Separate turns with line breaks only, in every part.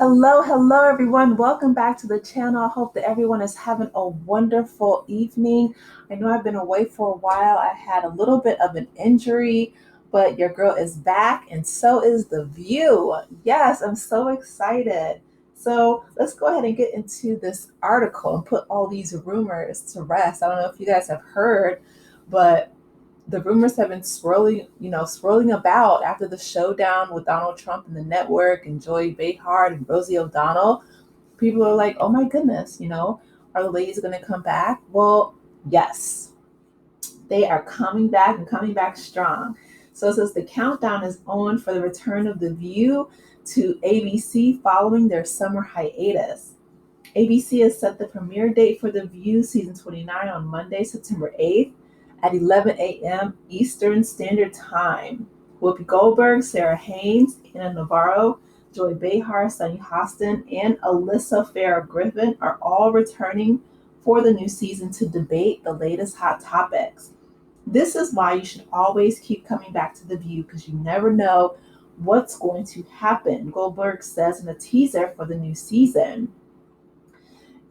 Hello, everyone. Welcome back to the channel. I hope that everyone is having a wonderful evening. I know I've been away for a while. I had a little bit of an injury, but your girl is back, and so is the view. Yes, I'm so excited. So let's go ahead and get into this article and put all these rumors to rest. I don't know if you guys have heard, but the rumors have been swirling about after the showdown with Donald Trump and the network and Joy Behar and Rosie O'Donnell. People are like, oh my goodness, are the ladies going to come back? Well, yes, they are coming back and coming back strong. So it says the countdown is on for the return of The View to ABC following their summer hiatus. ABC has set the premiere date for The View season 29 on Monday, September 8th at 11 a.m. Eastern Standard Time. Whoopi Goldberg, Sarah Haynes, Anna Navarro, Joy Behar, Sunny Hostin, and Alyssa Farah Griffin are all returning for the new season to debate the latest hot topics. This is why you should always keep coming back to The View because you never know what's going to happen, Goldberg says in a teaser for the new season.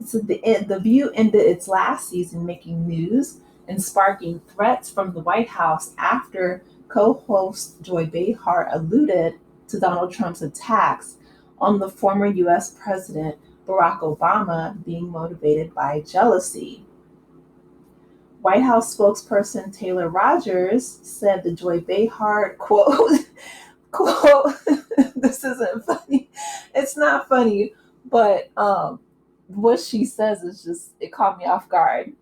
So the View ended its last season making news and sparking threats from the White House after co-host Joy Behar alluded to Donald Trump's attacks on the former U.S. President Barack Obama being motivated by jealousy. White House spokesperson Taylor Rogers said the Joy Behar quote, this isn't funny. It's not funny, but what she says is just, it caught me off guard.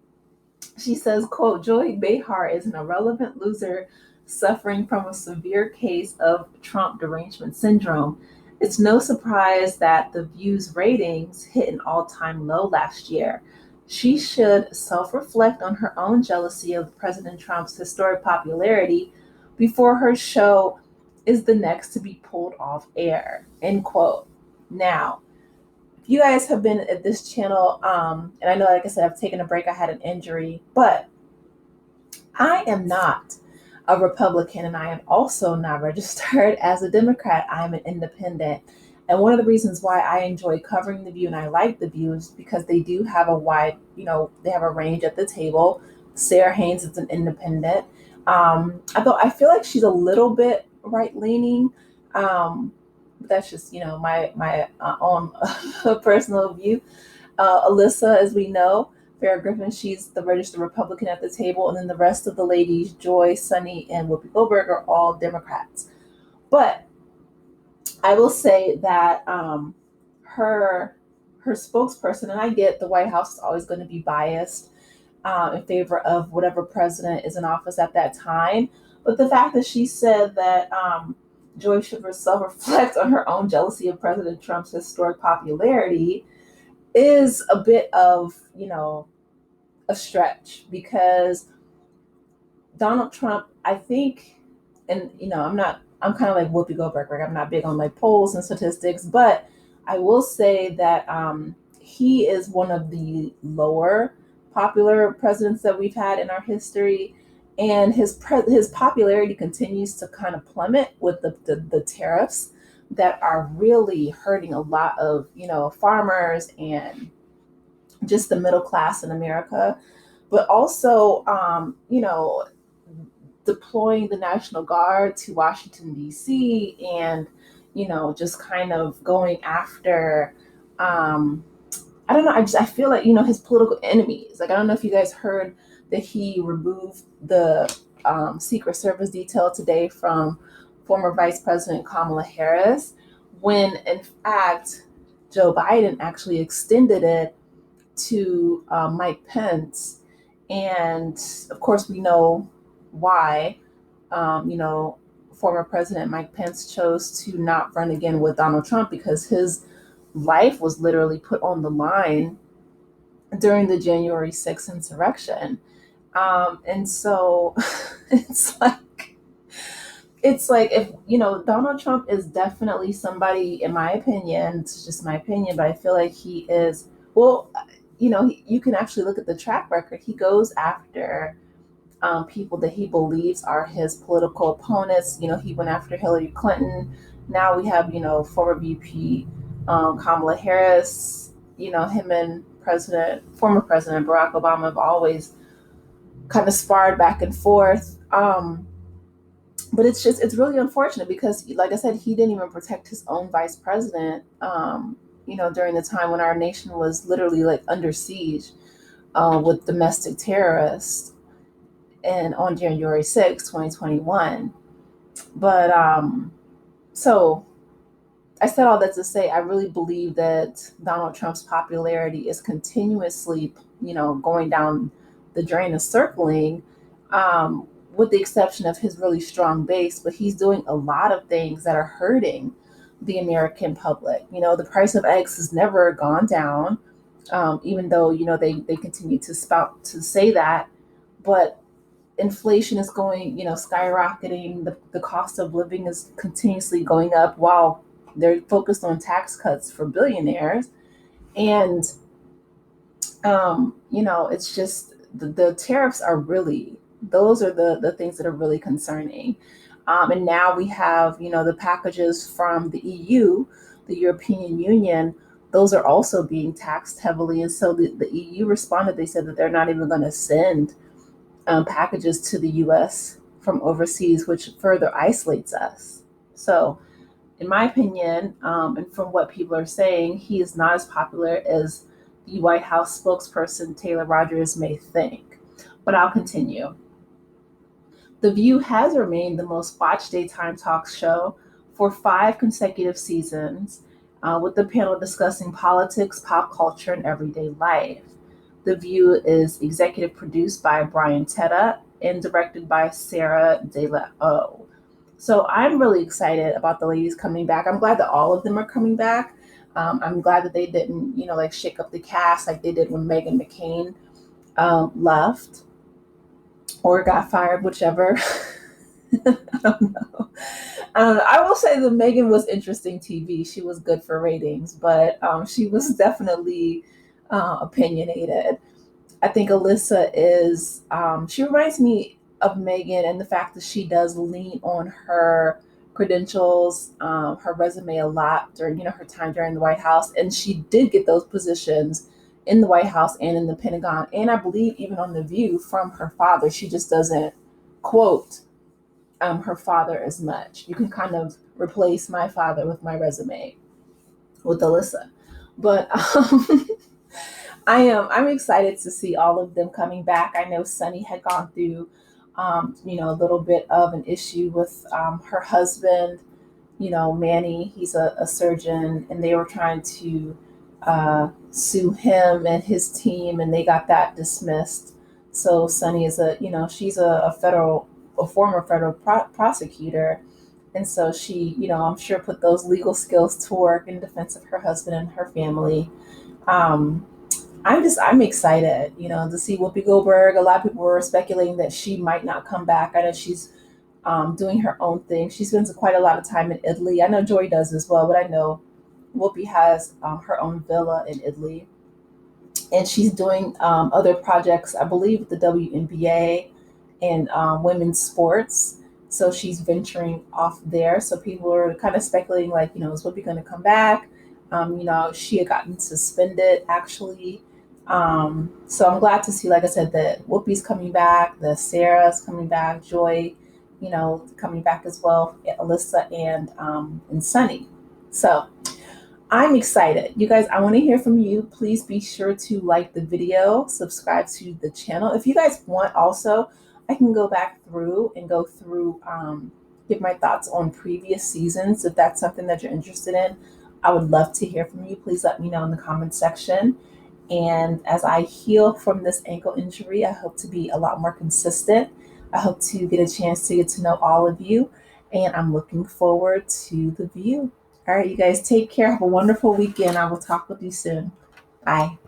She says, quote, Joy Behar is an irrelevant loser suffering from a severe case of Trump derangement syndrome. It's no surprise that The View's ratings hit an all-time low last year. She should self-reflect on her own jealousy of President Trump's historic popularity before her show is the next to be pulled off air, end quote. Now, if you guys have been at this channel, and I know, like I said, I've taken a break, I had an injury, but I am not a Republican and I am also not registered as a Democrat. I'm an independent. And one of the reasons why I enjoy covering The View and I like The View is because they do have a wide, they have a range at the table. Sarah Haynes is an independent. Although I feel like she's a little bit right leaning. But that's just, my own personal view. Alyssa, as we know, Farrah Griffin, she's the registered Republican at the table, and then the rest of the ladies, Joy, Sunny, and Whoopi Goldberg, are all Democrats. But I will say that her spokesperson, and I get the White House is always going to be biased in favor of whatever president is in office at that time. But the fact that she said that Joy should self reflect on her own jealousy of President Trump's historic popularity is a bit of, a stretch because Donald Trump, I think, and I'm kind of like Whoopi Goldberg, right? I'm not big on like polls and statistics, but I will say that he is one of the lower popular presidents that we've had in our history. And his popularity continues to kind of plummet with the tariffs that are really hurting a lot of farmers and just the middle class in America, but also, deploying the National Guard to Washington, D.C., and, just kind of going after, I don't know, I feel like, his political enemies. Like, I don't know if you guys heard that he removed the Secret Service detail today from former Vice President Kamala Harris, when in fact, Joe Biden actually extended it to Mike Pence. And of course, we know why. Former President Mike Pence chose to not run again with Donald Trump because his life was literally put on the line during the January 6th insurrection. And so it's like, if Donald Trump is definitely somebody, in my opinion, it's just my opinion, but I feel like he is, well, you can actually look at the track record. He goes after people that he believes are his political opponents. He went after Hillary Clinton. Now we have, former VP Kamala Harris, him and former President Barack Obama have always kind of sparred back and forth. But it's really unfortunate because, like I said, he didn't even protect his own vice president, during the time when our nation was literally like under siege with domestic terrorists and on January 6th, 2021. But so I said all that to say I really believe that Donald Trump's popularity is continuously, going down the drain and circling, with the exception of his really strong base. But he's doing a lot of things that are hurting the American public. The price of eggs has never gone down, even though they continue to spout to say that. But inflation is going, skyrocketing. The cost of living is continuously going up while they're focused on tax cuts for billionaires. And, it's just the tariffs are really, those are the things that are really concerning. And now we have, the packages from the EU, the European Union, those are also being taxed heavily. And so the EU responded, they said that they're not even going to send packages to the US from overseas, which further isolates us. So, in my opinion, and from what people are saying, he is not as popular as the White House spokesperson Taylor Rogers may think. But I'll continue. The View has remained the most watched daytime talk show for 5 consecutive seasons, with the panel discussing politics, pop culture, and everyday life. The View is executive produced by Brian Teta and directed by Sarah De La O. So I'm really excited about the ladies coming back. I'm glad that all of them are coming back. I'm glad that they didn't, like shake up the cast like they did when Meghan McCain left or got fired, whichever. I don't know. I will say that Meghan was interesting TV. She was good for ratings, but she was definitely opinionated. I think Alyssa is, she reminds me of Meghan and the fact that she does lean on her credentials, her resume a lot during, her time during the White House. And she did get those positions in the White House and in the Pentagon. And I believe even on The View from her father. She just doesn't quote her father as much. You can kind of replace my father with my resume with Alyssa. But I'm excited to see all of them coming back. I know Sunny had gone through a little bit of an issue with her husband, Manny. He's a surgeon, and they were trying to sue him and his team, and they got that dismissed. So Sunny is she's a former federal prosecutor. And so she, I'm sure put those legal skills to work in defense of her husband and her family. Um, I'm excited, to see Whoopi Goldberg. A lot of people were speculating that she might not come back. I know she's doing her own thing. She spends quite a lot of time in Italy. I know Joy does as well, but I know Whoopi has her own villa in Italy, and she's doing other projects, I believe, with the WNBA and women's sports. So she's venturing off there. So people are kind of speculating, like, is Whoopi going to come back? She had gotten suspended actually. So I'm glad to see, like I said, that Whoopi's coming back, the Sarah's coming back, Joy, coming back as well, Alyssa and Sunny. So I'm excited. You guys, I want to hear from you. Please be sure to like the video, subscribe to the channel. If you guys want also, I can go back through and go through, give my thoughts on previous seasons. If that's something that you're interested in, I would love to hear from you. Please let me know in the comment section. And as I heal from this ankle injury, I hope to be a lot more consistent. I hope to get a chance to get to know all of you. And I'm looking forward to The View. All right, you guys take care. Have a wonderful weekend. I will talk with you soon. Bye.